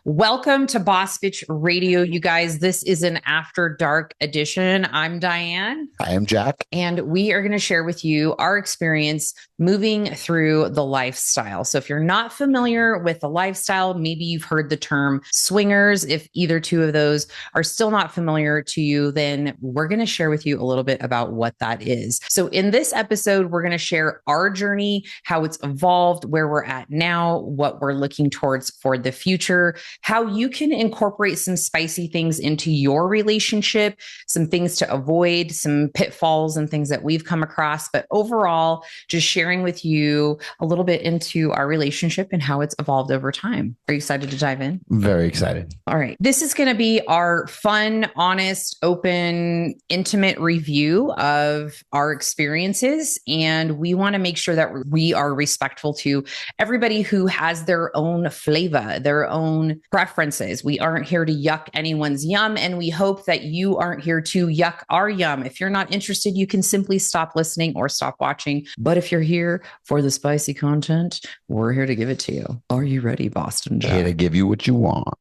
Welcome to Boss Bitch Radio, you guys. This is an After Dark edition. I'm Diane. I am Jack. And we are going to share with you our experience moving through the lifestyle. So if you're not familiar with the lifestyle, maybe you've heard the term swingers. If either two of those are still not familiar to you, then we're going to share with you a little bit about what that is. So in this episode, we're going to share our journey, how it's evolved, where we're at now, what we're looking towards for the future, how you can incorporate some spicy things into your relationship, some things to avoid, some pitfalls and things that we've come across. But overall, just sharing with you a little bit into our relationship and how it's evolved over time. Are you excited to dive in? Very excited. All right. This is going to be our fun, honest, open, intimate review of our experiences. And we want to make sure that we are respectful to everybody who has their own flavor, their own preferences. We aren't here to yuck anyone's yum. And we hope that you aren't here to yuck our yum. If you're not interested, you can simply stop listening or stop watching. But if you're here for the spicy content, we're here to give it to you. Are you ready, Boston Jack? Here to give you what you want.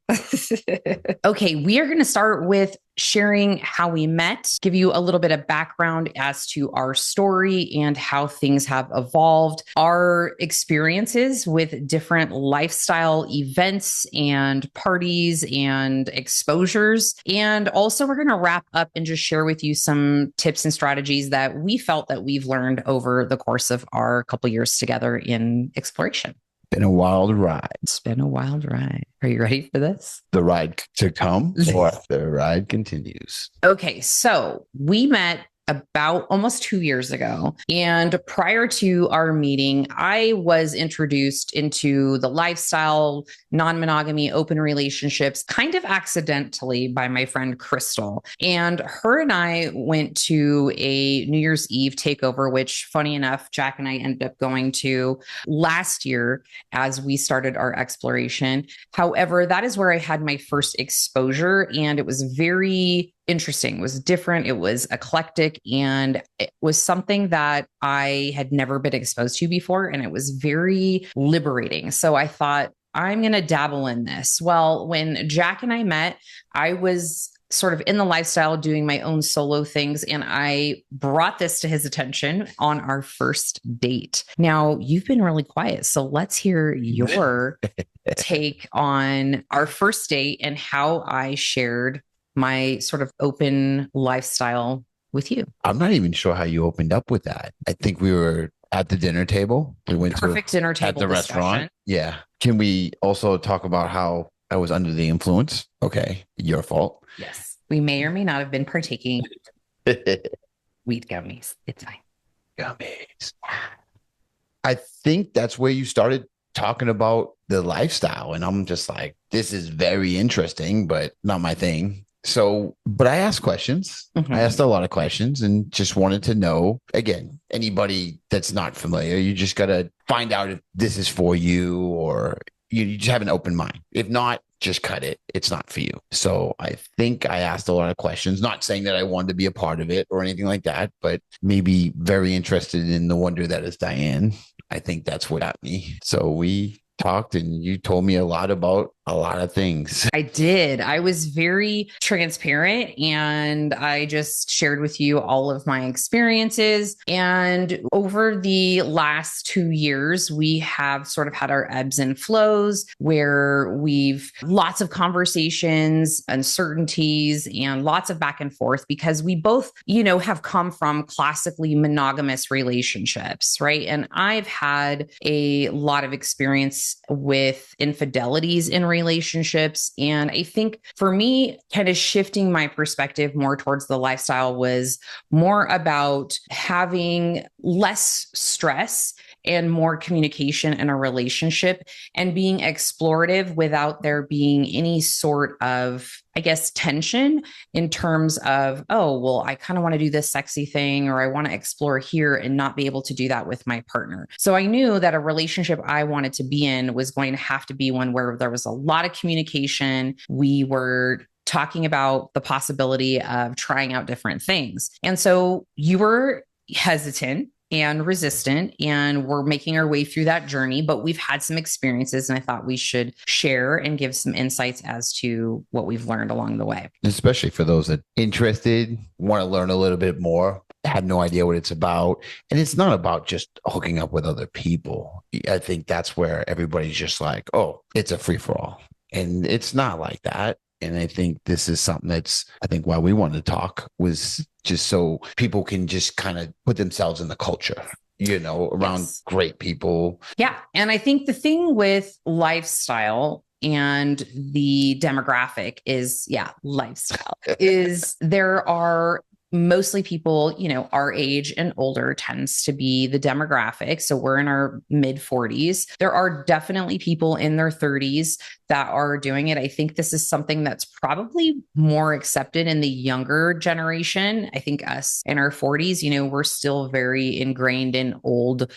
Okay, we are going to start with sharing how we met, give you a little bit of background as to our story and how things have evolved, our experiences with different lifestyle events and parties and exposures. And also we're going to wrap up and just share with you some tips and strategies that we felt that we've learned over the course of our couple years together in exploration. Been a wild ride. It's been a wild ride. Are you ready for this? The ride to come or the ride continues? Okay, so we met about almost 2 years ago. And prior to our meeting, I was introduced into the lifestyle, non-monogamy, open relationships, kind of accidentally by my friend Crystal. And her and I went to a New Year's Eve takeover, which funny enough, Jack and I ended up going to last year as we started our exploration. However, that is where I had my first exposure, and it was very interesting. It was different. It was eclectic, and it was something that I had never been exposed to before. And it was very liberating. So I thought, I'm going to dabble in this. Well, when Jack and I met, I was sort of in the lifestyle doing my own solo things. And I brought this to his attention on our first date. Now, you've been really quiet. So let's hear your take on our first date and how I shared my sort of open lifestyle with you. I'm not even sure how you opened up with that. I think we were at the dinner table. We went Perfect dinner table at the discussion. restaurant. Yeah. Can we also talk about how I was under the influence? Okay. Your fault. Yes. We may or may not have been partaking weed gummies. It's fine. Gummies. I think that's where you started talking about the lifestyle. And I'm just like, this is very interesting, but not my thing. So, but I asked questions. I asked a lot of questions and just wanted to know, again, anybody that's not familiar, you just got to find out if this is for you, or you just have an open mind. If not, just cut it. It's not for you. So I think I asked a lot of questions, not saying that I wanted to be a part of it or anything like that, but maybe very interested in the wonder that is Diane. I think that's what got me. So we talked and you told me a lot about a lot of things. I did. I was very transparent, and I just shared with you all of my experiences. And over the last 2 years, we have sort of had our ebbs and flows where we've lots of conversations, uncertainties, and lots of back and forth because we both, have come from classically monogamous relationships, right? And I've had a lot of experience with infidelities in relationships. And I think for me, kind of shifting my perspective more towards the lifestyle was more about having less stress and more communication in a relationship and being explorative without there being any sort of, I guess, tension in terms of, oh, well, I kind of want to do this sexy thing, or I want to explore here and not be able to do that with my partner. So I knew that a relationship I wanted to be in was going to have to be one where there was a lot of communication. We were talking about the possibility of trying out different things. And so you were hesitant and resistant, and we're making our way through that journey, but we've had some experiences, and I thought we should share and give some insights as to what we've learned along the way. Especially for those that interested, want to learn a little bit more, had no idea what it's about. And it's not about just hooking up with other people. I think that's where everybody's just like, oh, it's a free for all. And it's not like that. And I think this is something that's, I think why we wanted to talk was just so people can just kind of put themselves in the culture, around great people. Yeah. And I think the thing with lifestyle and the demographic is, lifestyle is there are mostly people, our age and older tends to be the demographic. So we're in our mid 40s. There are definitely people in their 30s that are doing it. I think this is something that's probably more accepted in the younger generation. I think us in our 40s, we're still very ingrained in old,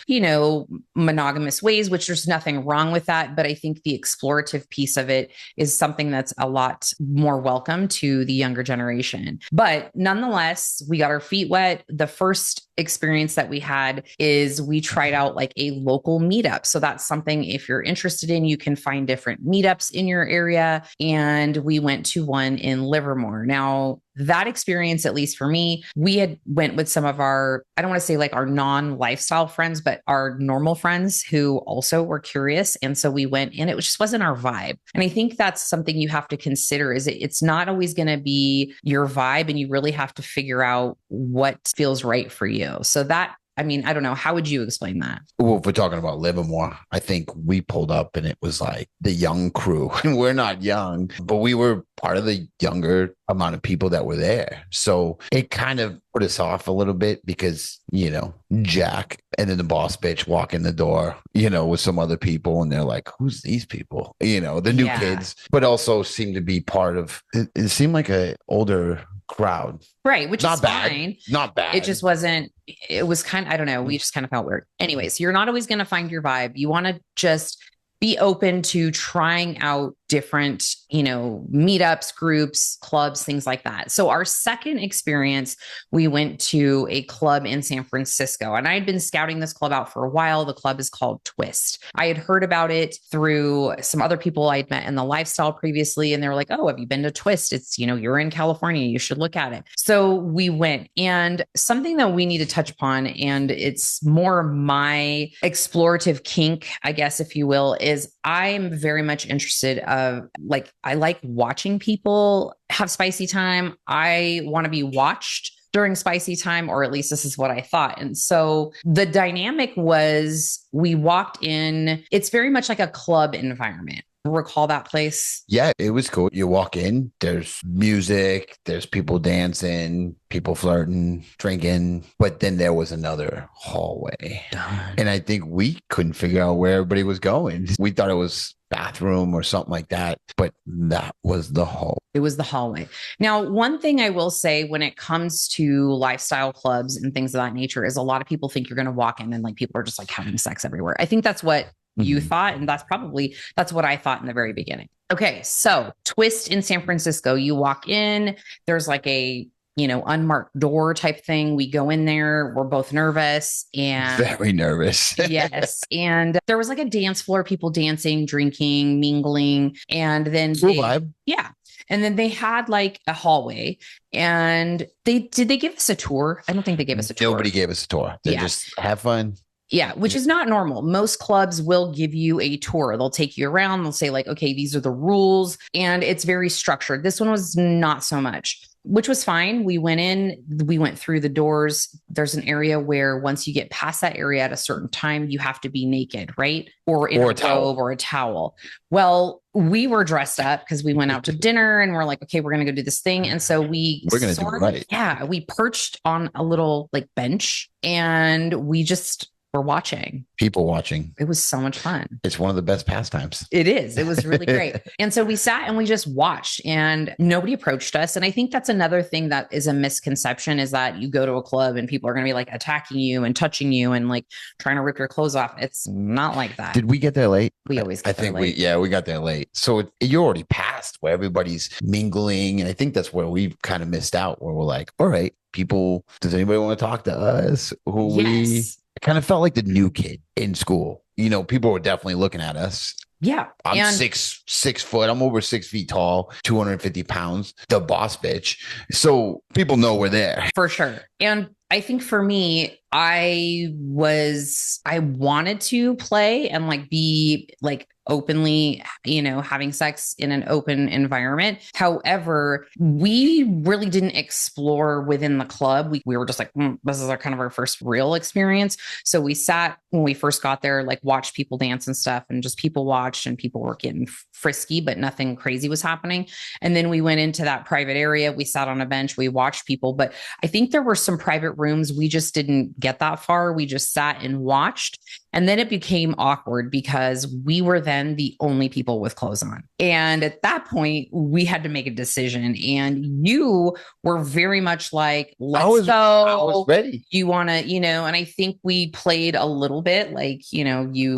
monogamous ways, which there's nothing wrong with that. But I think the explorative piece of it is something that's a lot more welcome to the younger generation. But nonetheless, we got our feet wet. The first experience that we had is we tried out like a local meetup. So that's something, if you're interested in, you can find different meetups in your area. And we went to one in Livermore. Now, that experience, at least for me, we had went with some of our, I don't want to say like our non-lifestyle friends, but our normal friends who also were curious. And so we went and it just wasn't our vibe. And I think that's something you have to consider is it's not always going to be your vibe, and you really have to figure out what feels right for you. So that, I don't know. How would you explain that? Well, if we're talking about Livermore, I think we pulled up and it was like the young crew. And we're not young, but we were part of the younger amount of people that were there. So it kind of put us off a little bit because, Jack and then the boss bitch walk in the door, with some other people. And they're like, who's these people? The new kids, but also seem to be part of it. It seemed like an older crowd. Right. Which not is bad. fine. Not bad. It just wasn't, it was kind of, I don't know. We just kind of felt weird. Anyways, you're not always going to find your vibe. You want to just be open to trying out different, meetups, groups, clubs, things like that. So our second experience, we went to a club in San Francisco, and I had been scouting this club out for a while. The club is called Twist. I had heard about it through some other people I'd met in the lifestyle previously. And they were like, oh, have you been to Twist? It's, you're in California, you should look at it. So we went, and something that we need to touch upon, and it's more my explorative kink, I guess, if you will, is I'm very much interested I like watching people have spicy time. I want to be watched during spicy time, or at least this is what I thought. And so the dynamic was we walked in, it's very much like a club environment. Recall that place? Yeah, it was cool. You walk in, there's music, there's people dancing, people flirting, drinking, but then there was another hallway. Darn. And I think we couldn't figure out where everybody was going. We thought it was bathroom or something like that, but that was the hall. It was the hallway. Now, one thing I will say when it comes to lifestyle clubs and things of that nature is a lot of people think you're going to walk in and like people are just like having sex everywhere. I think that's what you thought. And that's what I thought in the very beginning. Okay. So Twist in San Francisco, you walk in, there's like a, unmarked door type thing. We go in there, we're both nervous and very nervous. Yes. And there was like a dance floor, people dancing, drinking, mingling. And then cool vibe. Yeah. And then they had like a hallway, and did they give us a tour? I don't think they gave us a tour. Nobody gave us a tour. They just have fun. Yeah, which is not normal. Most clubs will give you a tour. They'll take you around. They'll say like, okay, these are the rules. And it's very structured. This one was not so much, which was fine. We went in, we went through the doors. There's an area where once you get past that area at a certain time, you have to be naked, right? Or in a robe or a towel. Well, we were dressed up because we went out to dinner and we're like, okay, we're going to go do this thing. And so we're going to do it right. Yeah. We perched on a little like bench and we just were watching. People watching. It was so much fun. It's one of the best pastimes. It is. It was really great. And so we sat and we just watched and nobody approached us. And I think that's another thing that is a misconception is that you go to a club and people are going to be like attacking you and touching you and like trying to rip your clothes off. It's not like that. Did we get there late? We always get there late. We got there late. So you're already past fast where everybody's mingling. And I think that's where we've kind of missed out, where we're like, all right, people, does anybody want to talk to us? Who we Yes. I kind of felt like the new kid in school. People were definitely looking at us. Yeah. I'm And 6 foot. I'm over 6 feet tall, 250 pounds, the boss bitch. So people know we're there. for sure. And I think for me, I wanted to play and like be like openly, having sex in an open environment. However, we really didn't explore within the club. We were just like, this is our kind of our first real experience. So we sat when we first got there, like watched people dance and stuff, and just people watched and people were getting frisky, but nothing crazy was happening. And then we went into that private area. We sat on a bench, we watched people, but I think there were some private rooms. We just didn't get that far. We just sat and watched. And then it became awkward because we were then the only people with clothes on. And at that point, we had to make a decision. And you were very much like, let's go. I was ready. You want to, and I think we played a little bit like,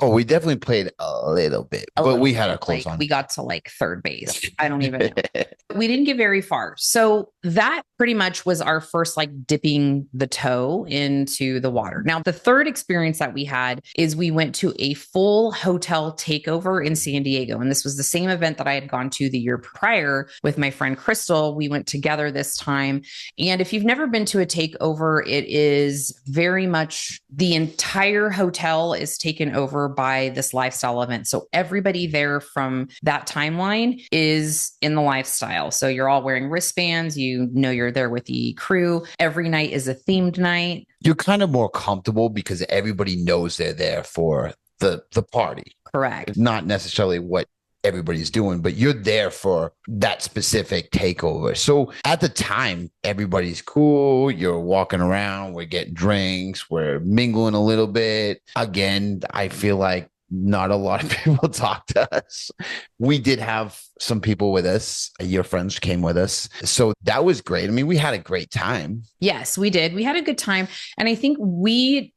Oh, we definitely played a little bit, but we had our clothes on. We got to like third base. I don't even know. We didn't get very far. So that pretty much was our first like dipping the toe into the water. Now, the third experience that we had is we went to a full hotel takeover in San Diego. And this was the same event that I had gone to the year prior with my friend Crystal. We went together this time. And if you've never been to a takeover, it is very much the entire hotel is taken over by this lifestyle event. So everybody there from that timeline is in the lifestyle. So you're all wearing wristbands, you're there with the crew. Every night is a themed night. You're kind of more comfortable because everybody knows they're there for the party. Correct. Not necessarily what everybody's doing, but you're there for that specific takeover. So at the time, everybody's cool. You're walking around, we're getting drinks, we're mingling a little bit. Again, I feel like not a lot of people talk to us. We did have some people with us. Your friends came with us. So that was great. I mean, we had a great time. Yes, we did. We had a good time. And I think we're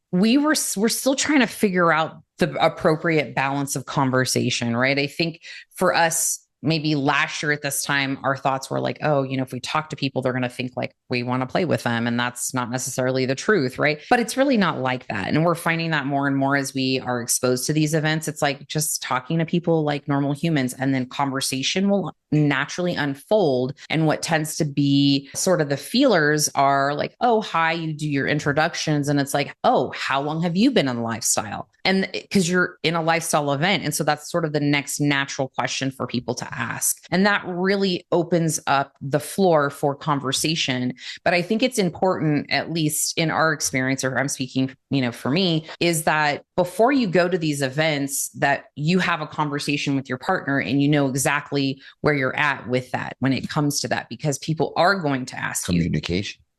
still trying to figure out the appropriate balance of conversation, right? I think for us, maybe last year at this time, our thoughts were like, oh, if we talk to people, they're going to think like we want to play with them. And that's not necessarily the truth, right? But it's really not like that. And we're finding that more and more as we are exposed to these events. It's like just talking to people like normal humans, and then conversation will naturally unfold. And what tends to be sort of the feelers are like, oh, hi, you do your introductions. And it's like, oh, how long have you been in the lifestyle? And because you're in a lifestyle event. And so that's sort of the next natural question for people to ask. And that really opens up the floor for conversation. But I think it's important, at least in our experience, or I'm speaking, for me, is that before you go to these events, that you have a conversation with your partner and you know exactly where you're at with that when it comes to that, because people are going to ask you.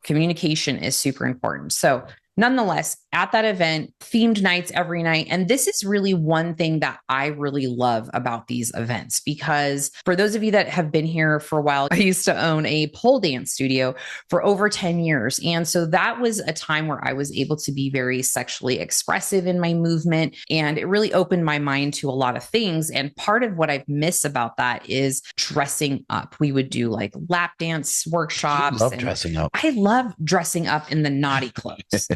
Communication is super important. So nonetheless, at that event, themed nights every night. And this is really one thing that I really love about these events, because for those of you that have been here for a while, I used to own a pole dance studio for over 10 years. And so that was a time where I was able to be very sexually expressive in my movement. And it really opened my mind to a lot of things. And part of what I miss about that is dressing up. We would do like lap dance workshops. I love dressing up. I love dressing up in the naughty clothes.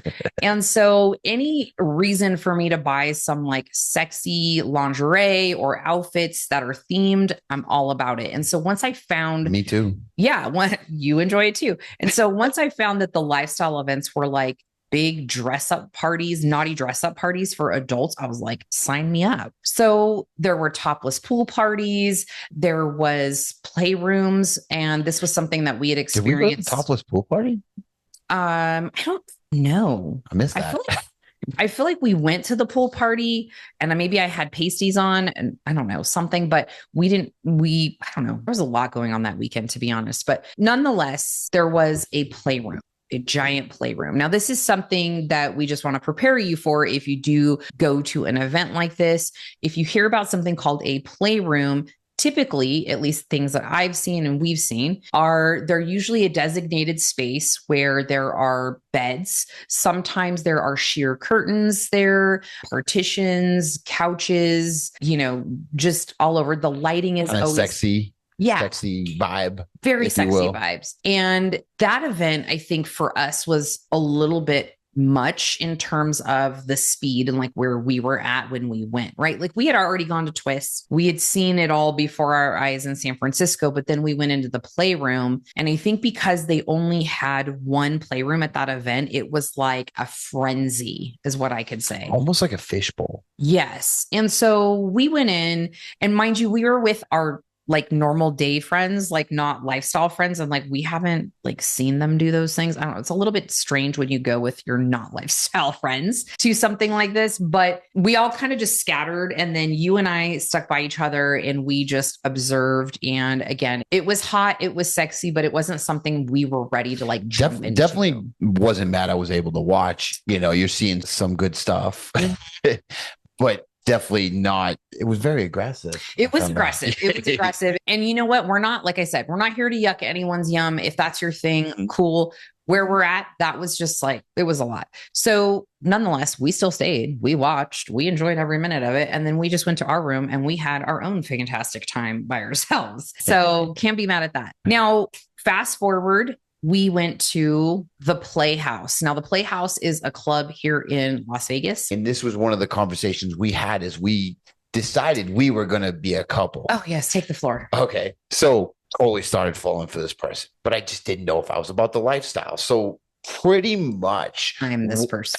And so any reason for me to buy some like sexy lingerie or outfits that are themed, I'm all about it. And so once I found... Me too. Yeah, you enjoy it too. And so once I found that the lifestyle events were like big dress up parties, naughty dress up parties for adults, I was like, sign me up. So there were topless pool parties, there was playrooms, and this was something that we had experienced. Did we go to topless pool party? I don't know. I missed that. I feel like we went to the pool party and maybe I had pasties on and I don't know, something, but I don't know. There was a lot going on that weekend, to be honest. But nonetheless, there was a playroom, a giant playroom. Now, this is something that we just want to prepare you for if you do go to an event like this. If you hear about something called a playroom, typically, at least things that I've seen and we've seen, they're usually a designated space where there are beds. Sometimes there are sheer curtains there, partitions, couches, just all over. The lighting is always sexy. Yeah. sexy vibe, Very if you sexy will. vibes. And that event, I think for us was a little bit much in terms of the speed and like where we were at when we went, right? Like we had already gone to Twist. We had seen it all before our eyes in San Francisco, but then we went into the playroom. And I think because they only had one playroom at that event, it was like a frenzy, is what I could say. Almost like a fishbowl. Yes. And so we went in, and mind you, we were with our like normal day friends, like not lifestyle friends. And like we haven't like seen them do those things. I don't know. It's a little bit strange when you go with your not lifestyle friends to something like this, but we all kind of just scattered. And then you and I stuck by each other and we just observed. And again, it was hot, it was sexy, but it wasn't something we were ready to like jump into. Definitely wasn't mad I was able to watch. You know, you're seeing some good stuff, but definitely not. It was very aggressive. It was aggressive. It was aggressive. And you know what? We're not, like I said, we're not here to yuck anyone's yum. If that's your thing, cool. Where we're at, that was just like, it was a lot. So nonetheless, we still stayed. We watched. We enjoyed every minute of it. And then we just went to our room and we had our own fantastic time by ourselves. So can't be mad at that. Now, fast forward, we went to the Playhouse. Now, the Playhouse is a club here in Las Vegas. And this was one of the conversations we had as we decided we were going to be a couple. Oh, yes. Take the floor. Okay. So totally started falling for this person, but I just didn't know if I was about the lifestyle. So pretty much I'm this person.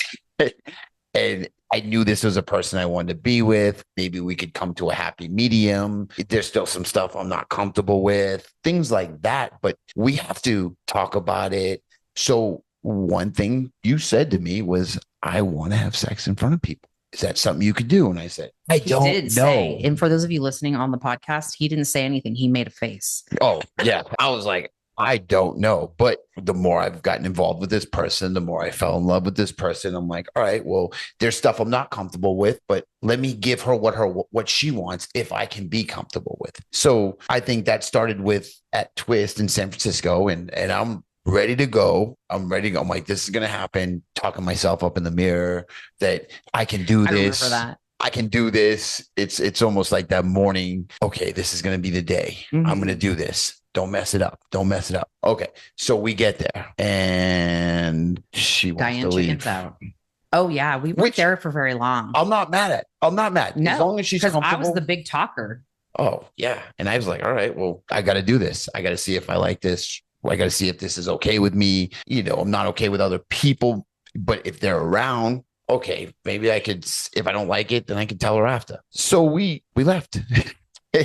And I knew this was a person I wanted to be with. Maybe we could come to a happy medium. There's still some stuff I'm not comfortable with, things like that, but we have to talk about it. So one thing you said to me was, I want to have sex in front of people. Is that something you could do? And I said, I don't know. Say, and for those of you listening on the podcast, he didn't say anything. He made a face. Oh, yeah. I was like, I don't know. But the more I've gotten involved with this person, the more I fell in love with this person. I'm like, all right, well, there's stuff I'm not comfortable with, but let me give her what she wants if I can be comfortable with. So I think that started with at Twist in San Francisco, and I'm ready to go. I'm ready to go. I'm like, this is going to happen. Talking myself up in the mirror that I can do this. I remember that. I can do this. It's almost like that morning. Okay, this is going to be the day. I'm going to do this. Don't mess it up. Don't mess it up. Okay. So we get there and she wants Diane to leave. chickens out. Oh yeah. We weren't there for very long. I'm not mad at. I'm not mad. No, as long as she's comfortable. I was the big talker. Oh yeah. And I was like, all right, well, I got to do this. I got to see if I like this. I got to see if this is okay with me. You know, I'm not okay with other people, but if they're around, okay, maybe I could, if I don't like it, then I can tell her after. So we left.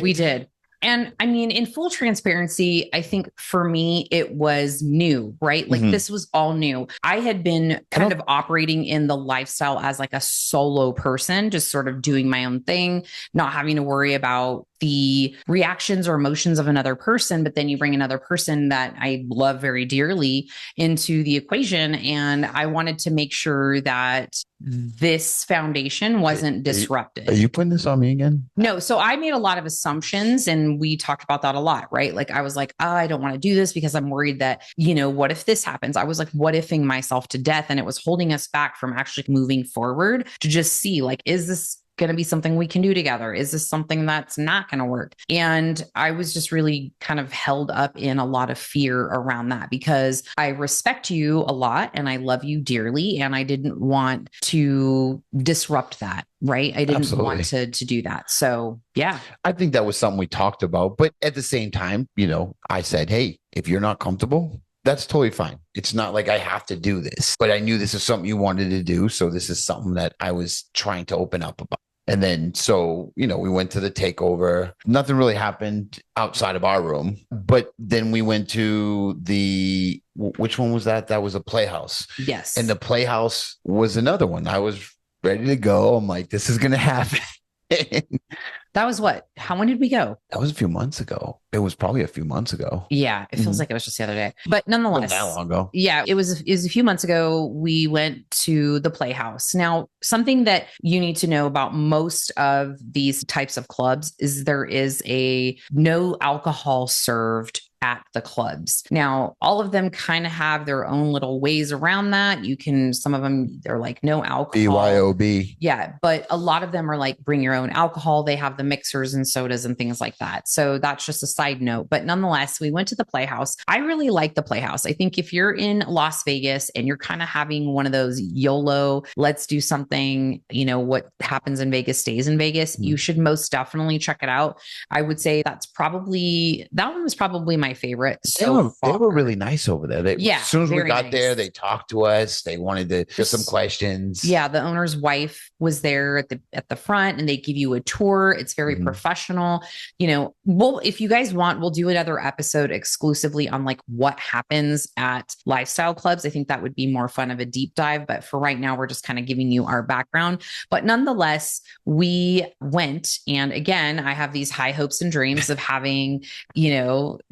We did. And I mean, in full transparency, I think for me, it was new, right? Like this was all new. I had been kind of operating in the lifestyle as like a solo person, just sort of doing my own thing, not having to worry about the reactions or emotions of another person. But then you bring another person that I love very dearly into the equation. And I wanted to make sure that this foundation wasn't disrupted. Are you putting this on me again? No. So I made a lot of assumptions and we talked about that a lot, right? Like I was like, oh, I don't want to do this because I'm worried that, you know, what if this happens? I was like, what ifing myself to death? And it was holding us back from actually moving forward to just see like, is this going to be something we can do together? Is this something that's not going to work? And I was just really kind of held up in a lot of fear around that because I respect you a lot and I love you dearly. And I didn't want to disrupt that, right? I didn't want to do that. So yeah. I think that was something we talked about. But at the same time, you know, I said, hey, if you're not comfortable, that's totally fine. It's not like I have to do this, but I knew this is something you wanted to do. So this is something that I was trying to open up about. And then, so, you know, we went to the takeover. Nothing really happened outside of our room. But then we went to which one was that? That was a Playhouse. Yes. And the Playhouse was another one. I was ready to go. I'm like, this is going to happen. That was what? When did we go? That was a few months ago. It was probably a few months ago. Yeah. It feels like it was just the other day, but nonetheless, not that long ago. Yeah. It was a few months ago. We went to the Playhouse. Now, something that you need to know about most of these types of clubs is there is a no alcohol served at the clubs. Now, all of them kind of have their own little ways around that. Some of them, they're like no alcohol. BYOB. Yeah. But a lot of them are like bring your own alcohol. They have the mixers and sodas and things like that. So that's just a side note, but nonetheless, we went to the Playhouse. I really like the Playhouse. I think if you're in Las Vegas and you're kind of having one of those YOLO, let's do something, what happens in Vegas stays in Vegas, you should most definitely check it out. I would say that one was probably my favorite. They were really nice over there. As soon as we got there, they talked to us. They wanted to get some questions. Yeah, the owner's wife was there at the front, and they give you a tour. It's very professional. If you guys want, we'll do another episode exclusively on like what happens at lifestyle clubs. I think that would be more fun of a deep dive. But for right now, we're just kind of giving you our background. But nonetheless, we went, and again, I have these high hopes and dreams of having,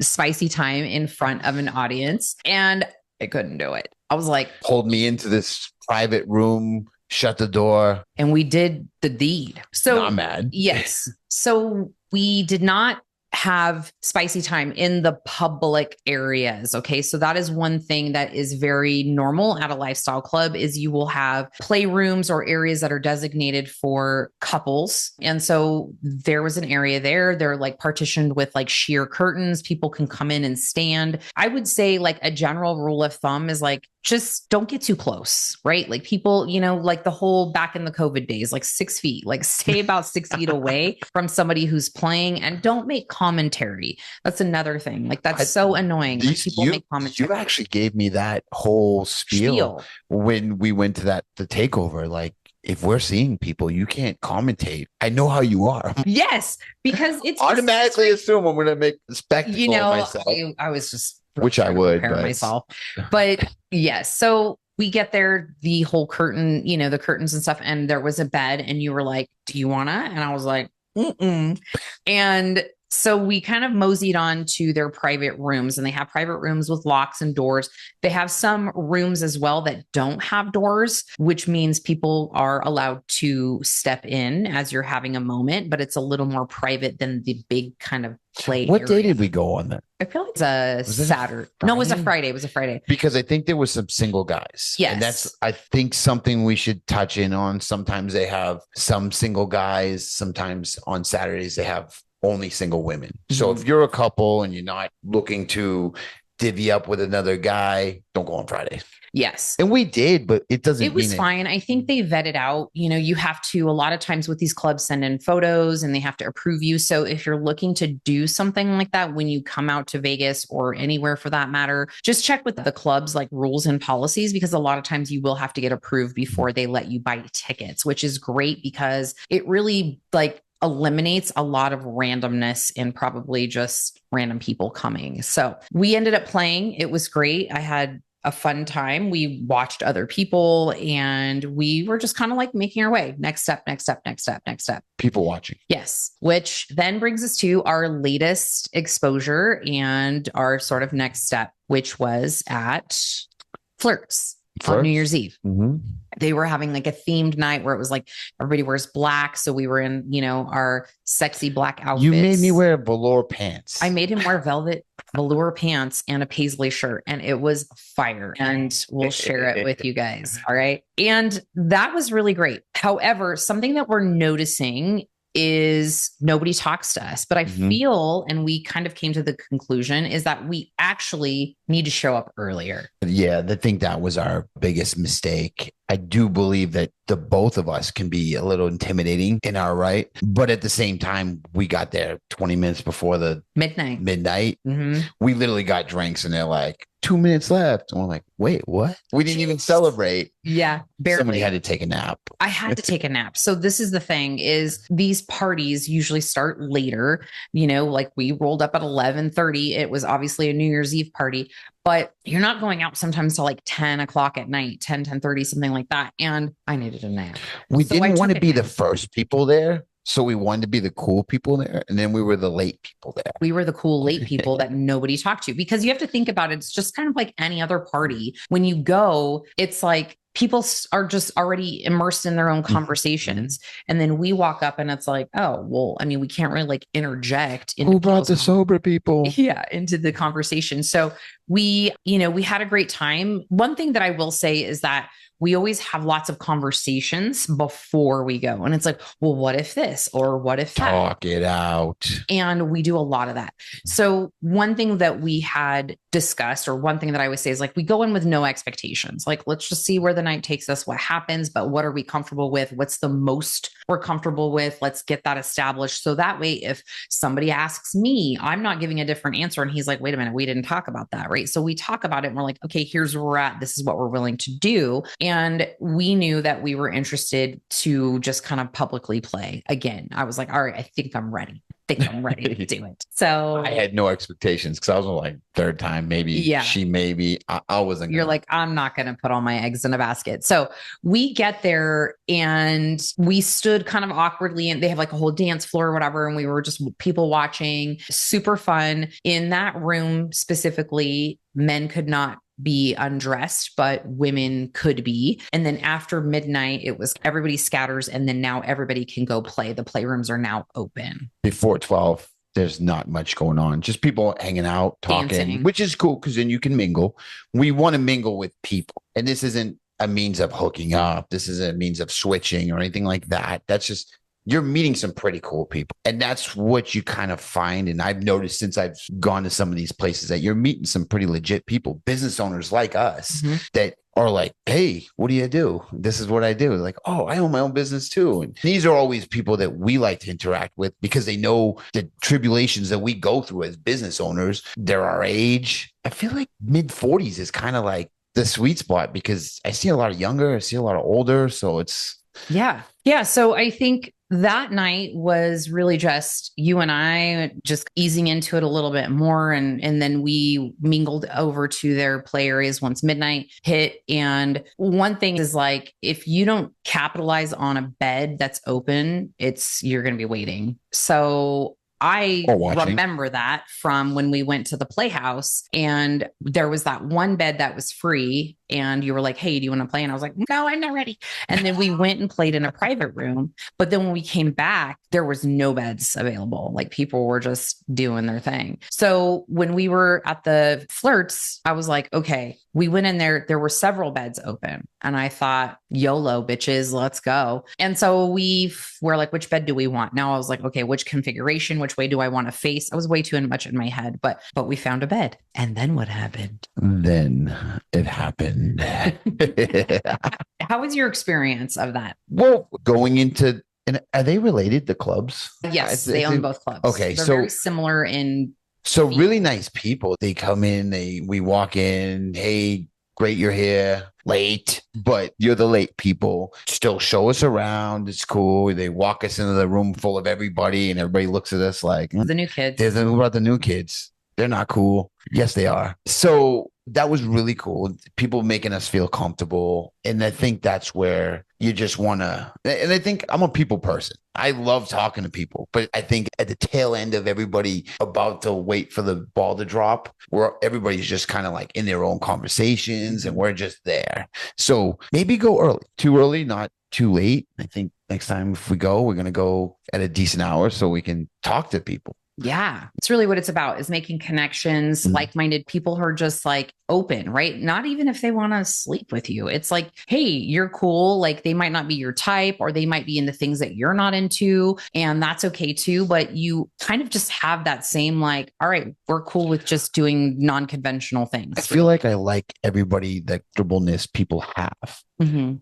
spicy time in front of an audience, and I couldn't do it. I was like, hold me into this private room, shut the door. And we did the deed. So not mad. Yes. So we did not have spicy time in the public areas. Okay. So that is one thing that is very normal at a lifestyle club is you will have playrooms or areas that are designated for couples. And so there was an area there. They're like partitioned with like sheer curtains. People can come in and stand. I would say like a general rule of thumb is like, just don't get too close, right? Like people, like the whole back in the COVID days, like 6 feet, like stay about 6 feet away from somebody who's playing and don't make commentary. That's another thing. Like that's so annoying when people make commentary. You actually gave me that whole spiel when we went to the takeover. Like, if we're seeing people, you can't commentate. I know how you are. Yes, because it's automatically assume I'm going to make a spectacle of myself. I was just which I would prepare myself. But yes, so we get there, the whole curtain, the curtains and stuff, and there was a bed, and you were like, "Do you wanna?" And I was like, "Mm-mm." And so we kind of moseyed on to their private rooms, and they have private rooms with locks and doors. They have some rooms as well that don't have doors, which means people are allowed to step in as you're having a moment, but it's a little more private than the big kind of play. What day did we go on that? I feel like it's a Saturday. No, it was a Friday. It was a Friday. Because I think there was some single guys. Yes. And that's, I think, something we should touch in on. Sometimes they have some single guys. Sometimes on Saturdays they have only single women. So if you're a couple and you're not looking to divvy up with another guy, don't go on Friday. Yes. And we did, but it was fine. I think they vetted out, you have to, a lot of times with these clubs, send in photos and they have to approve you. So if you're looking to do something like that, when you come out to Vegas or anywhere for that matter, just check with the clubs, like rules and policies, because a lot of times you will have to get approved before they let you buy tickets, which is great because it really eliminates a lot of randomness and probably just random people coming. So we ended up playing. It was great. I had a fun time. We watched other people and we were just kind of like making our way. Next step, next step, next step, next step. People watching. Yes. Which then brings us to our latest exposure and our sort of next step, which was at Flirts. On New Year's Eve. Mm-hmm. They were having like a themed night where it was like everybody wears black. So we were in, our sexy black outfits. You made me wear velour pants. I made him wear velvet velour pants and a paisley shirt, and it was fire. And we'll share it with you guys. All right. And that was really great. However, something that we're noticing is nobody talks to us, but I feel, and we kind of came to the conclusion, is that we actually need to show up earlier. Yeah, I think that was our biggest mistake. I do believe that the both of us can be a little intimidating in our right, but at the same time, we got there 20 minutes before the midnight. Mm-hmm. We literally got drinks and they're like, 2 minutes left. And we're like, wait, what? We didn't even celebrate. Yeah, barely. Somebody had to take a nap. I had to take a nap. So this is the thing is these parties usually start later, like we rolled up at 11:30. It was obviously a New Year's Eve party, but you're not going out sometimes till like 10 o'clock at night, 10:30, something like that. And I needed a nap. We didn't want to be the first people there. So we wanted to be the cool people there. And then we were the late people there. We were the cool late people that nobody talked to, because you have to think about it. It's just kind of like any other party. When you go, it's like people are just already immersed in their own conversations. And then we walk up and it's like, oh, well, I mean, we can't really like interject. Who brought the sober people? Yeah, into the conversation. So we had a great time. One thing that I will say is that we always have lots of conversations before we go. And it's like, well, what if this or what if that? Talk it out. And we do a lot of that. So one thing that we had discussed, or one thing that I always say is like, we go in with no expectations. Like, let's just see where the night takes us, what happens, but what are we comfortable with? What's the most we're comfortable with? Let's get that established. So that way, if somebody asks me, I'm not giving a different answer. And he's like, wait a minute, we didn't talk about that, right? So we talk about it and we're like, okay, here's where we're at. This is what we're willing to do. And we knew that we were interested to just kind of publicly play. Again, I was like, all right, I think I'm ready to do it. So I had no expectations because I was like third time, maybe she, maybe I wasn't. You're like, I'm not going to put all my eggs in a basket. So we get there and we stood kind of awkwardly and they have like a whole dance floor or whatever. And we were just people watching, super fun in that room. Specifically, men could not be undressed, but women could be. And then after midnight, it was everybody scatters. And then now everybody can go play. The playrooms are now open. Before 12, there's not much going on. Just people hanging out, talking, dancing, which is cool because then you can mingle. We want to mingle with people. And this isn't a means of hooking up. This isn't a means of switching or anything like that. That's just, you're meeting some pretty cool people. And that's what you kind of find. And I've noticed since I've gone to some of these places that you're meeting some pretty legit people, business owners like us that are like, hey, what do you do? This is what I do. Like, oh, I own my own business too. And these are always people that we like to interact with because they know the tribulations that we go through as business owners. They're our age. I feel like mid 40s is kind of like the sweet spot because I see a lot of younger, I see a lot of older. So it's. Yeah. So I think that night was really just you and I just easing into it a little bit more. And then we mingled over to their play areas once midnight hit. And one thing is like, if you don't capitalize on a bed that's open, you're going to be waiting. So I remember that from when we went to the Playhouse and there was that one bed that was free and you were like, hey, do you want to play? And I was like, no, I'm not ready. And then we went and played in a private room. But then when we came back, there was no beds available. Like people were just doing their thing. So when we were at the Flirts, I was like, okay, we went in there. There were several beds open. And I thought, YOLO, bitches, let's go. And so we're like, which bed do we want? Now I was like, okay, which configuration, which way do I want to face? I was way too much in my head, but we found a bed. And then what happened? Then it happened. How was your experience of that? Well, going into, and are they related, the clubs? Yes, they own both clubs. Okay. They're very similar in. So really nice people. They come in, we walk in, hey, great, you're here late, but you're the late people. Still show us around. It's cool. They walk us into the room full of everybody and everybody looks at us like the new kids. What about the new kids? They're not cool. Yes, they are. So that was really cool. People making us feel comfortable. And I think that's where you just want to, and I think I'm a people person. I love talking to people, but I think at the tail end of everybody about to wait for the ball to drop, where everybody's just kind of like in their own conversations and we're just there. So maybe go early, too early, not too late. I think next time if we go, we're going to go at a decent hour so we can talk to people. Yeah. It's really what it's about is making connections, like-minded people who are just like open, right? Not even if they want to sleep with you. It's like, hey, you're cool. Like they might not be your type or they might be into things that you're not into. And that's okay too. But you kind of just have that same like, all right, we're cool with just doing non-conventional things. I feel like I like everybody, the comfortableness people have.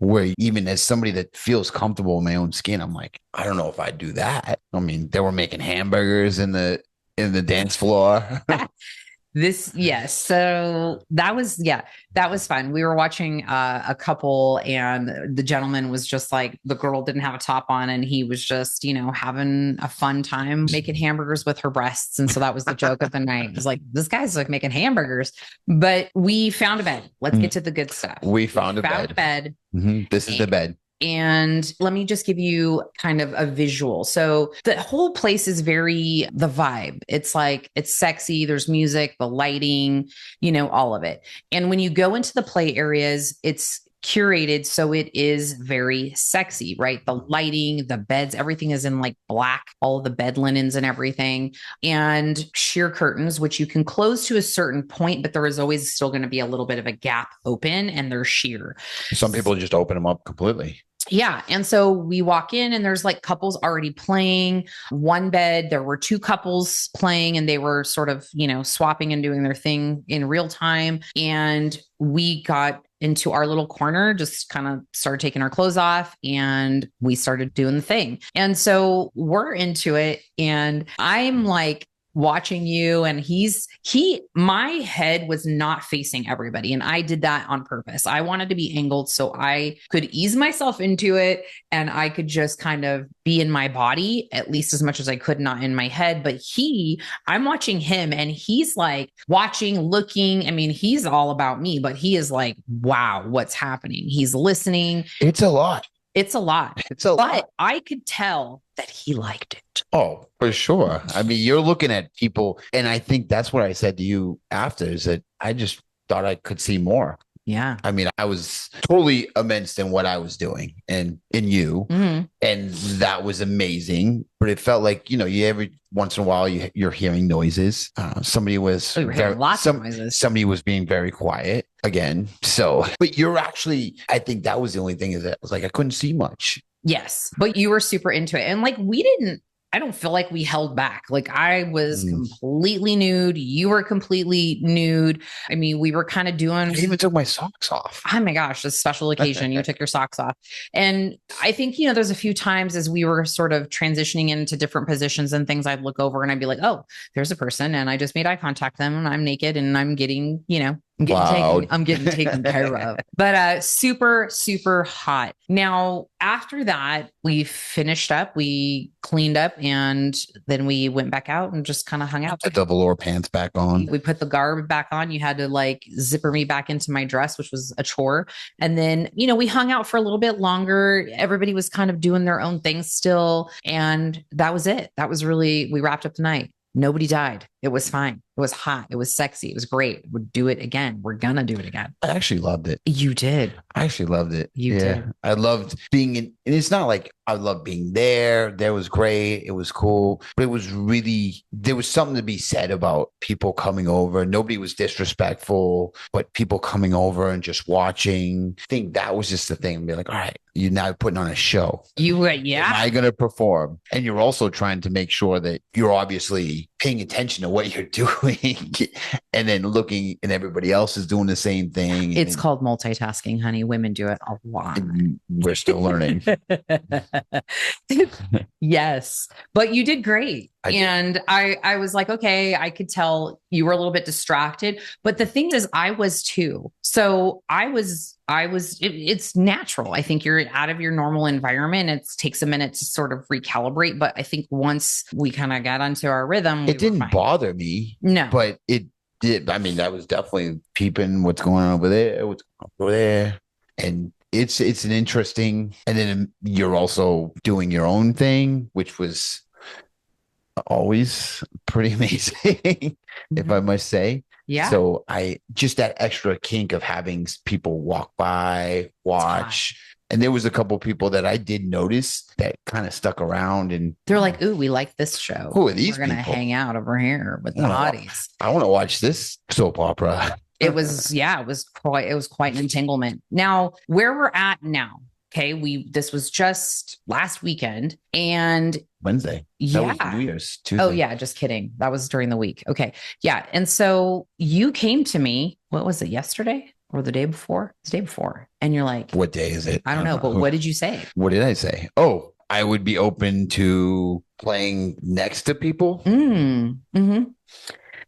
Where even as somebody that feels comfortable in my own skin, I'm like, I don't know if I'd do that. I mean, they were making hamburgers in the dance floor. Yes. So that was fun. We were watching a couple and the gentleman was just like, the girl didn't have a top on and he was just, having a fun time making hamburgers with her breasts. And so that was the joke of the night. It was like, this guy's like making hamburgers, but we found a bed. Let's get to the good stuff. We found a bed. This is the bed. And let me just give you kind of a visual. So the whole place is the vibe. It's like, it's sexy. There's music, the lighting, all of it. And when you go into the play areas, it's curated so it is very sexy, right? The lighting, the beds, everything is in like black, all of the bed linens and everything, and sheer curtains, which you can close to a certain point, but there is always still going to be a little bit of a gap open, and they're sheer. Some people just open them up completely. Yeah. And so we walk in and there's like couples already playing. One bed, there were two couples playing and they were sort of, swapping and doing their thing in real time. And we got into our little corner, just kind of started taking our clothes off and we started doing the thing. And so we're into it. And I'm like, watching you, and my head was not facing everybody, and I did that on purpose. I wanted to be angled so I could ease myself into it and I could just kind of be in my body at least as much as I could, not in my head. But I'm watching him and he's like watching, looking. I mean, he's all about me, but he is like, wow, what's happening? He's listening. It's a lot. It's a lot. But I could tell that he liked it. Oh, for sure. I mean, you're looking at people, and I think that's what I said to you after, is that I just thought I could see more. Yeah. I mean, I was totally immersed in what I was doing and in you, and that was amazing. But it felt like, every once in a while you're hearing noises. Somebody was lots of noises. Somebody was being very quiet again. So, but you're actually, I think that was the only thing, is that I was like, I couldn't see much. Yes, but you were super into it. And like, I don't feel like we held back. Like I was completely nude. You were completely nude. I mean, we were kind of doing. I even took my socks off. Oh my gosh, a special occasion. You took your socks off. And I think, there's a few times as we were sort of transitioning into different positions and things, I'd look over and I'd be like, oh, there's a person. And I just made eye contact with them and I'm naked and I'm getting, I'm getting taken care of. But super, super hot. Now, after that, we finished up, we cleaned up, and then we went back out and just kind of hung out. Put the velour pants back on. We put the garb back on. You had to like zipper me back into my dress, which was a chore. And then, we hung out for a little bit longer. Everybody was kind of doing their own thing still. And that was it. We wrapped up the night. Nobody died. It was fine. It was hot. It was sexy. It was great. We'll do it again. We're going to do it again. I actually loved it. You did. I actually loved it. You did. I loved being in, and it's not like I loved being there. There was great. It was cool. But it was really, there was something to be said about people coming over. Nobody was disrespectful, but people coming over and just watching. I think that was just the thing. Be like, all right, you're now putting on a show. Yeah. Am I going to perform? And you're also trying to make sure that you're obviously paying attention to what you're doing and then looking, and everybody else is doing the same thing. It's called multitasking, honey. Women do it a lot. We're still learning. Yes, but you did great. I was like, okay, I could tell you were a little bit distracted, but the thing is, I was too. So it's natural. I think you're out of your normal environment. It takes a minute to sort of recalibrate. But I think once we kind of got onto our rhythm, it didn't bother me. No, but it did. I mean, I was definitely peeping what's going on over there, what's going on over there. And it's an interesting, and then you're also doing your own thing, which was always pretty amazing, if I must say. Yeah. So just that extra kink of having people walk by, watch. And there was a couple of people that I did notice that kind of stuck around, and they're like, ooh, we like this show. Who are these We're going to hang out over here with the hotties. I want to watch this soap opera. It was quite an entanglement. Now, where we're at now, okay, this was just last weekend and Wednesday. Yeah. That was New Year's Tuesday. Oh yeah, just kidding. That was during the week. Okay. Yeah. And so you came to me, what was it, yesterday or the day before? It's the day before. And you're like, what day is it? I don't know, but what did you say? What did I say? Oh, I would be open to playing next to people. Mm-hmm.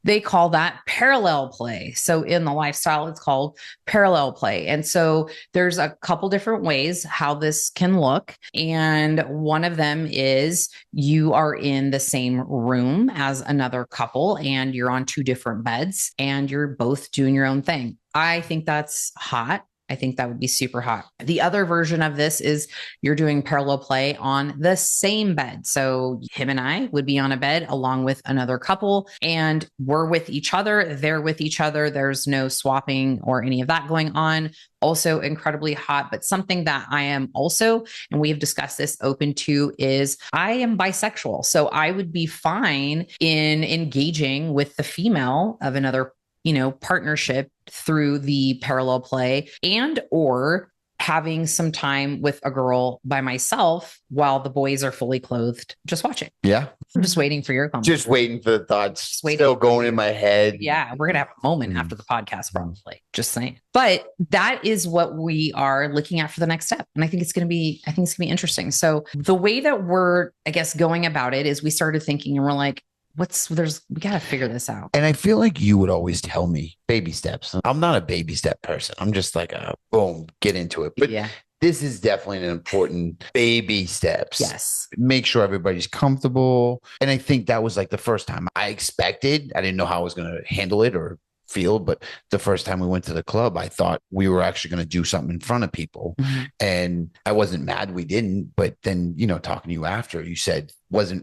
They call that parallel play. So in the lifestyle, it's called parallel play. And so there's a couple different ways how this can look. And one of them is you are in the same room as another couple and you're on two different beds and you're both doing your own thing. I think that's hot. I think that would be super hot. The other version of this is you're doing parallel play on the same bed. So him and I would be on a bed along with another couple, and we're with each other. They're with each other. There's no swapping or any of that going on. Also incredibly hot, but something that I am also, and we have discussed this, open to is I am bisexual. So I would be fine in engaging with the female of another, partnership through the parallel play, and or having some time with a girl by myself while the boys are fully clothed, just watching. Yeah. I'm just waiting for your comment. Just waiting for the thoughts still going in my head. Yeah, we're going to have a moment after the podcast, probably. Just saying. But that is what we are looking at for the next step. And I think it's going to be interesting. So the way that we're, I guess, going about it is we started thinking and we're like, we got to figure this out. And I feel like you would always tell me baby steps. I'm not a baby step person. I'm just like boom, get into it. But yeah, this is definitely an important baby steps. Yes. Make sure everybody's comfortable. And I think that was like the first time I didn't know how I was going to handle it or feel, but the first time we went to the club, I thought we were actually going to do something in front of people. Mm-hmm. And I wasn't mad we didn't, but then, talking to you after, you said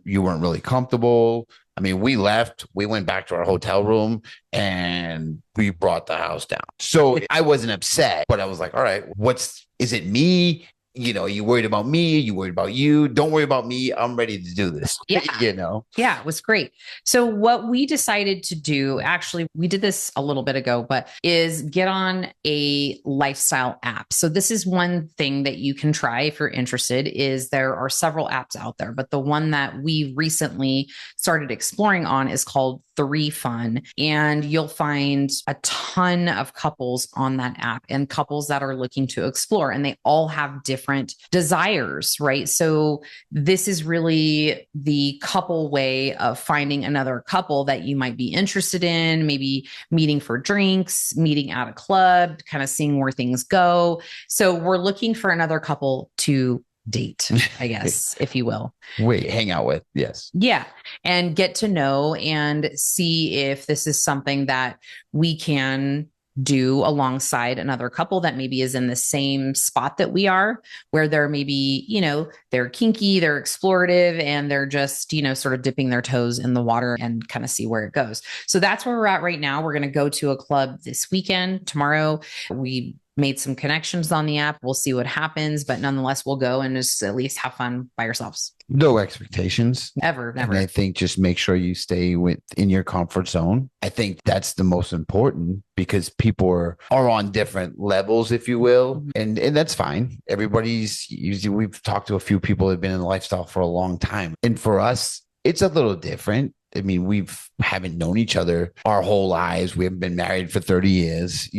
you weren't really comfortable. I mean, we left, we went back to our hotel room and we brought the house down. So I wasn't upset, but I was like, all right, is it me? You worried about me? You worried about you? Don't worry about me. I'm ready to do this. Yeah. Yeah, it was great. So what we decided to do, actually, we did this a little bit ago, but is get on a lifestyle app. So this is one thing that you can try if you're interested. Is there are several apps out there, but the one that we recently started exploring on is called 3Fun, and you'll find a ton of couples on that app and couples that are looking to explore, and they all have different desires, right? So this is really the couple way of finding another couple that you might be interested in, maybe meeting for drinks, meeting at a club, kind of seeing where things go. So we're looking for another couple to date, I guess, if you will. Hang out with. Yes. Yeah. And get to know and see if this is something that we can do alongside another couple that maybe is in the same spot that we are, where they're maybe, they're kinky, they're explorative, and they're just, sort of dipping their toes in the water and kind of see where it goes. So that's where we're at right now. We're going to go to a club this weekend. Tomorrow, we made some connections on the app. We'll see what happens, but nonetheless, we'll go and just at least have fun by yourselves. No expectations. Never. And I think just make sure you stay in your comfort zone. I think that's the most important, because people are on different levels, if you will. And that's fine. We've talked to a few people that have been in the lifestyle for a long time. And for us, it's a little different. I mean, haven't known each other our whole lives. We haven't been married for 30 years,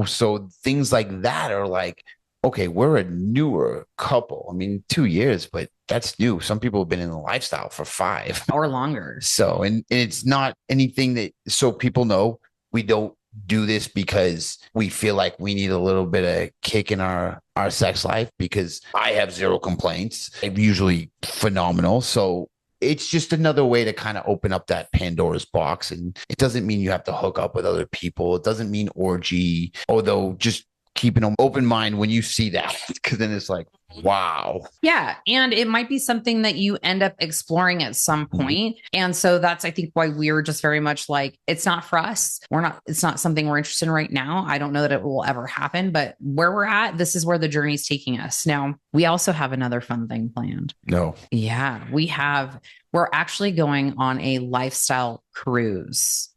so things like that are like, okay, we're a newer couple. I mean, 2 years, but that's new. Some people have been in the lifestyle for 5 or longer. So, and it's not anything so people know we don't do this because we feel like we need a little bit of kick in our sex life, because I have 0 complaints. I'm usually phenomenal. So it's just another way to kind of open up that Pandora's box. And it doesn't mean you have to hook up with other people. It doesn't mean orgy, although just keeping an open mind when you see that, because then it's like, wow. Yeah. And it might be something that you end up exploring at some point. And so that's, I think, why we're just very much like, it's not for us. It's not something we're interested in right now. I don't know that it will ever happen, but where we're at, this is where the journey is taking us. Now, we also have another fun thing planned. No. Yeah, we're actually going on a lifestyle cruise.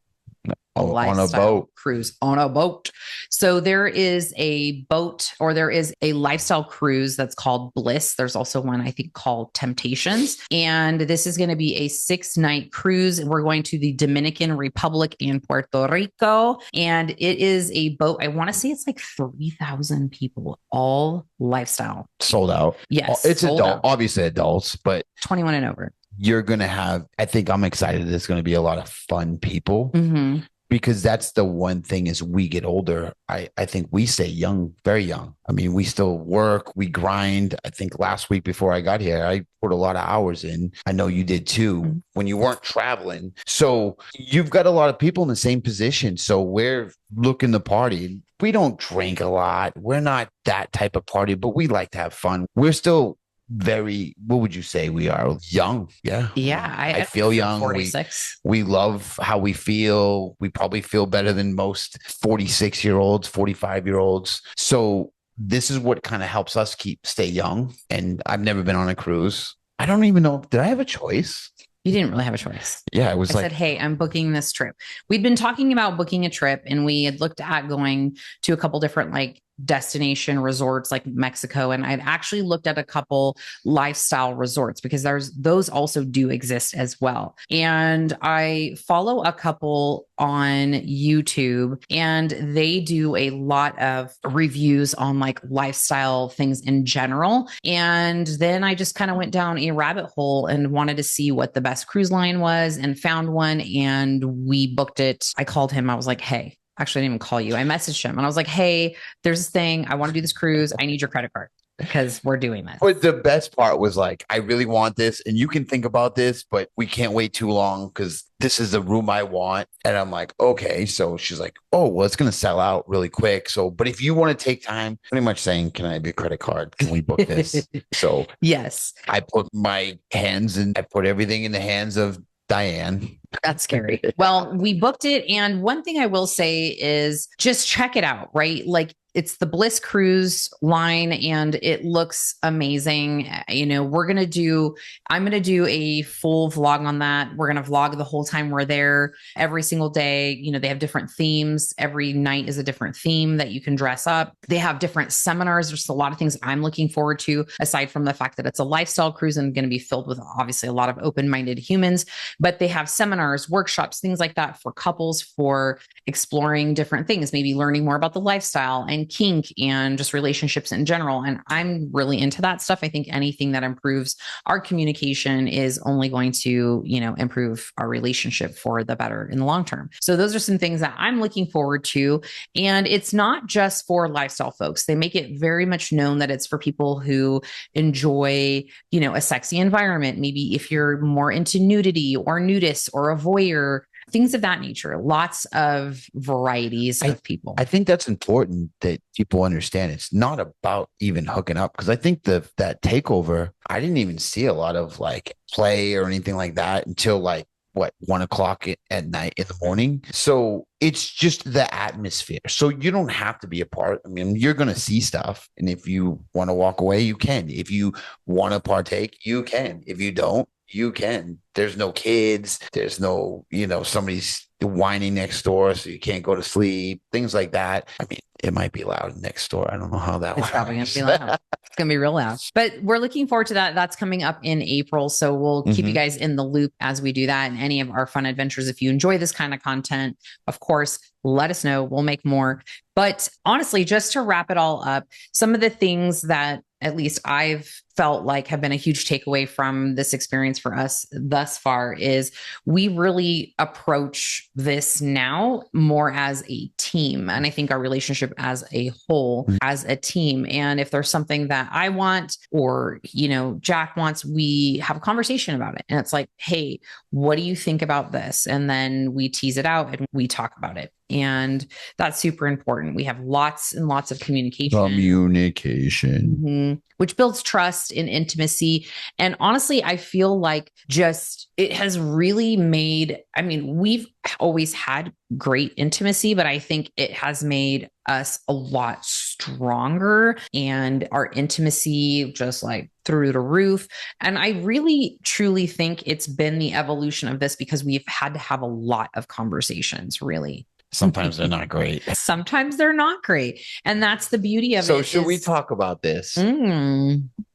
On a boat. Cruise on a boat. So there is a boat, or there is a lifestyle cruise that's called Bliss. There's also one, I think, called Temptations. And this is going to be a 6-night cruise. We're going to the Dominican Republic and Puerto Rico. And it is a boat. I want to say it's like 3,000 people, all lifestyle. Sold out. Yes. It's obviously adults, but 21 and over. You're going to have, I think I'm excited. There's going to be a lot of fun people. Mm-hmm. because that's the one thing as we get older, I think we stay young, very young. I mean, we still work, we grind. I think last week before I got here, I put a lot of hours in. I know you did too when you weren't traveling. So you've got a lot of people in the same position. So we're looking to party. We don't drink a lot. We're not that type of party, but we like to have fun. We're still very, what would you say we are? Young. Yeah. Yeah, I feel young. 46. We love how we feel. We probably feel better than most 46-year-olds, 45-year-olds. So this is what kind of helps us stay young. And I've never been on a cruise. I don't even know. Did I have a choice? You didn't really have a choice. Yeah, it was I said, hey, I'm booking this trip. We'd been talking about booking a trip, and we had looked at going to a couple different like destination resorts like Mexico. And I'd actually looked at a couple lifestyle resorts because those also do exist as well. And I follow a couple on YouTube, and they do a lot of reviews on like lifestyle things in general. And then I just kind of went down a rabbit hole and wanted to see what the best cruise line was, and found one, and we booked it. I called him. I was like, hey, actually, I didn't even call you. I messaged him and I was like, hey, there's this thing. I want to do this cruise. I need your credit card because we're doing this. But the best part was like, I really want this, and you can think about this, but we can't wait too long because this is the room I want. And I'm like, okay. So she's like, oh, well, it's going to sell out really quick. So, but if you want to take time, pretty much saying, can I have your credit card? Can we book this? So yes, I put my hands and I put everything in the hands of Diane. That's scary. Well, we booked it. And one thing I will say is just check it out, right? Like it's the Bliss Cruise line and it looks amazing. You know, I'm going to do a full vlog on that. We're going to vlog the whole time we're there every single day. You know, they have different themes. Every night is a different theme that you can dress up. They have different seminars. There's a lot of things I'm looking forward to, aside from the fact that it's a lifestyle cruise and going to be filled with obviously a lot of open-minded humans, but they have seminars, workshops, things like that for couples, for exploring different things, maybe learning more about the lifestyle and kink and just relationships in general. And I'm really into that stuff. I think anything that improves our communication is only going to, you know, improve our relationship for the better in the long term. So those are some things that I'm looking forward to. And it's not just for lifestyle folks. They make it very much known that it's for people who enjoy, you know, a sexy environment. Maybe if you're more into nudity or nudists or a voyeur, things of that nature. Lots of varieties of people. I think that's important that people understand. It's not about even hooking up, because I think that takeover, I didn't even see a lot of like play or anything like that until like 1 o'clock at night in the morning. So it's just the atmosphere. So you don't have to be a part. I mean, you're going to see stuff. And if you want to walk away, you can. If you want to partake, you can. If you don't, you can. There's no kids. There's no, you know, somebody's whining next door, so you can't go to sleep, things like that. I mean, it might be loud next door. I don't know how that It's works. probably going to be loud. It's going to be real loud. But we're looking forward to that. That's coming up in April. So we'll keep you guys in the loop as we do that and any of our fun adventures. If you enjoy this kind of content, of course, let us know. We'll make more. But honestly, just to wrap it all up, some of the things that at least I've felt like have been a huge takeaway from this experience for us thus far is we really approach this now more as a team. And I think our relationship as a whole, as a team. And if there's something that I want or, you know, Jack wants, we have a conversation about it. And it's like, hey, what do you think about this? And then we tease it out and we talk about it. And that's super important. We have lots and lots of communication. Which builds trust and intimacy. And honestly, I feel like just it has really made, I mean, we've always had great intimacy, but I think it has made us a lot stronger and our intimacy just like through the roof. And I really, truly think it's been the evolution of this because we've had to have a lot of conversations, really. Sometimes they're not great. Sometimes they're not great. And that's the beauty of it. So should we talk about this?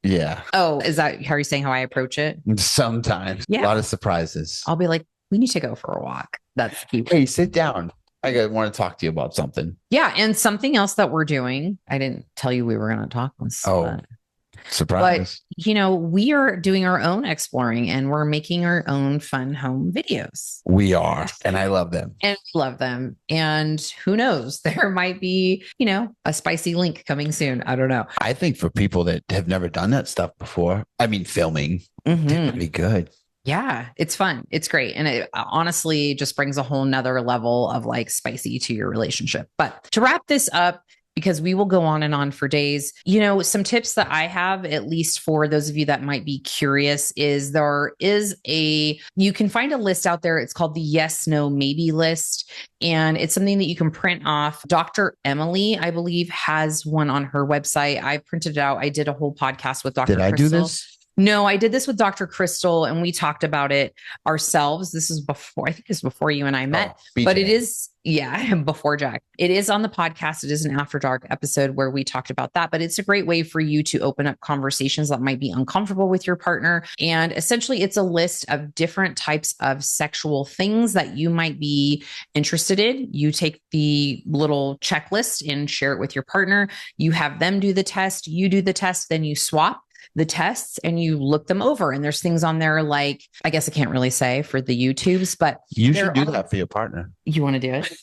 Yeah. Oh, is that how you're saying how I approach it? Sometimes. Yeah. A lot of surprises. I'll be like, we need to go for a walk. That's the key. Hey, sit down. I want to talk to you about something. Yeah. And something else that we're doing. I didn't tell you we were going to talk. But, Surprise. we are doing our own exploring and we're making our own fun home videos. We are. And I love them. And love them. And who knows, there might be, a spicy link coming soon. I don't know. I think for people that have never done that stuff before, I mean, filming, that would be good. Yeah, it's fun. It's great. And it honestly just brings a whole nother level of like spicy to your relationship. But to wrap this up, because we will go on and on for days. Some tips that I have, at least for those of you that might be curious, is you can find a list out there. It's called the yes, no, maybe list. And it's something that you can print off. Dr. Emily, I believe, has one on her website. I printed it out. I did a whole podcast with Dr. Did I do this? No, I did this with Dr. Crystal and we talked about it ourselves. This is before, I think it's before you and I met, but it is, before Jack. It is on the podcast. It is an After Dark episode where we talked about that, but it's a great way for you to open up conversations that might be uncomfortable with your partner. And essentially it's a list of different types of sexual things that you might be interested in. You take the little checklist and share it with your partner. You have them do the test, you do the test, then you swap the tests and you look them over. And there's things on there like, I guess I can't really say for the YouTubes, but you should do that for your partner. You want to do it?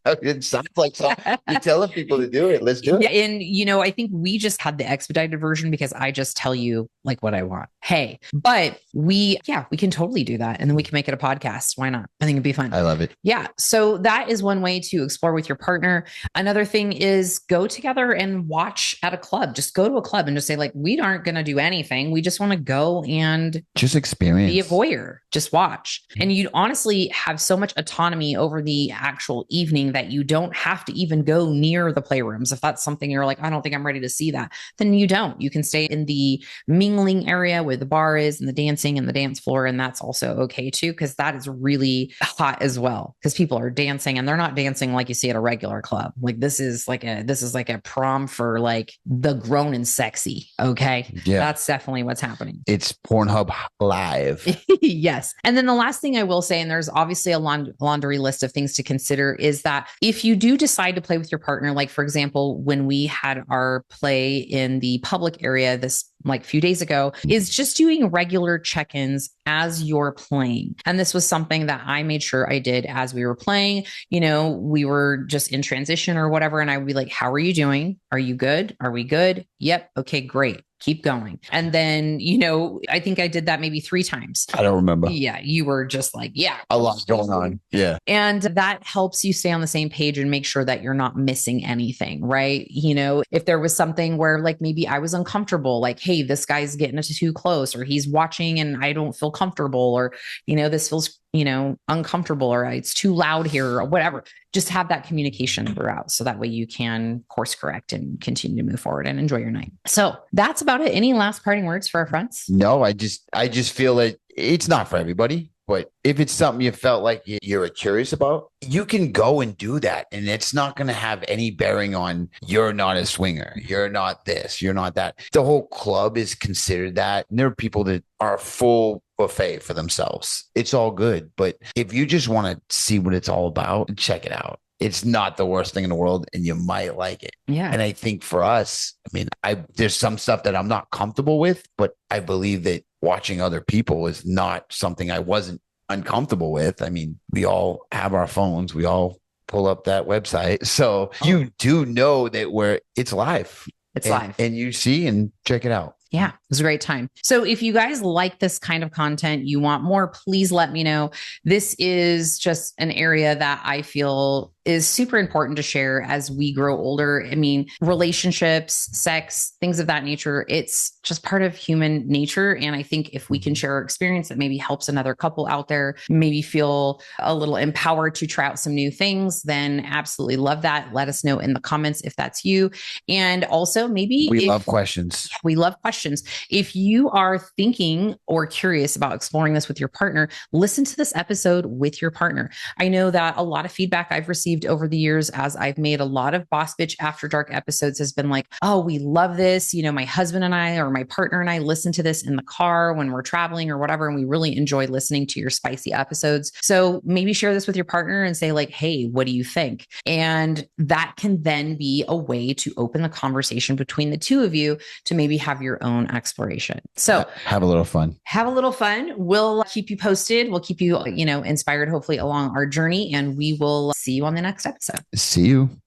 It sounds like you're telling people to do it. Let's do it. Yeah, and I think we just had the expedited version because I just tell you like what I want. Hey, but we can totally do that. And then we can make it a podcast. Why not? I think it'd be fun. I love it. Yeah. So that is one way to explore with your partner. Another thing is go together and watch at a club. Just go to a club and just say like, we aren't going to do anything. We just want to go and just experience, be a voyeur, just watch. And you'd honestly have so much autonomy over the actual evening that you don't have to even go near the playrooms. If that's something you're like, I don't think I'm ready to see that, then you don't. You can stay in the mingling area where the bar is and the dancing and the dance floor. And that's also okay too, because that is really hot as well. Because people are dancing and they're not dancing like you see at a regular club. Like this is like a prom for like the grown and sexy. Okay. Yeah. That's definitely what's happening. It's Pornhub live. Yes. And then the last thing I will say, and there's obviously a laundry list of things to consider, is that if you do decide to play with your partner, like for example, when we had our play in the public area this like few days ago, is just doing regular check-ins as you're playing. And this was something that I made sure I did as we were playing. We were just in transition or whatever. And I would be like, how are you doing? Are you good? Are we good? Yep. Okay, great. Keep going. And then, I think I did that maybe 3 times. I don't remember. Yeah. You were just like, a lot going on. Yeah. And that helps you stay on the same page and make sure that you're not missing anything, right? If there was something where like maybe I was uncomfortable, like, hey, this guy's getting too close, or he's watching and I don't feel comfortable, or, this feels, uncomfortable, or it's too loud here or whatever. Just have that communication throughout. So that way you can course correct and continue to move forward and enjoy your night. So that's about it. Any last parting words for our friends? No, I just feel like it's not for everybody. But if it's something you felt like you're curious about, you can go and do that. And it's not going to have any bearing on you're not a swinger. You're not this. You're not that. The whole club is considered that. And there are people that are full buffet for themselves. It's all good. But if you just want to see what it's all about, check it out. It's not the worst thing in the world and you might like it. Yeah. And I think for us, there's some stuff that I'm not comfortable with, but I believe that watching other people is not something I wasn't uncomfortable with. We all have our phones. We all pull up that website. So you do know that it's live. It's live. And you see and check it out. Yeah, it was a great time. So if you guys like this kind of content, you want more, please let me know. This is just an area that I feel is super important to share as we grow older. Relationships, sex, things of that nature, it's just part of human nature. And I think if we can share our experience that maybe helps another couple out there, maybe feel a little empowered to try out some new things, then absolutely love that. Let us know in the comments if that's you. And also maybe we love questions. We love questions. If you are thinking or curious about exploring this with your partner, listen to this episode with your partner. I know that a lot of feedback I've received received over the years as I've made a lot of Boss Bitch After Dark episodes has been like, oh, we love this. You know, my husband and I, or my partner and I, listen to this in the car when we're traveling or whatever. And we really enjoy listening to your spicy episodes. So maybe share this with your partner and say, like, hey, what do you think? And that can then be a way to open the conversation between the two of you to maybe have your own exploration. So have a little fun. Have a little fun. We'll keep you posted. We'll keep you, inspired, hopefully, along our journey. And we will see you on the next episode. See you.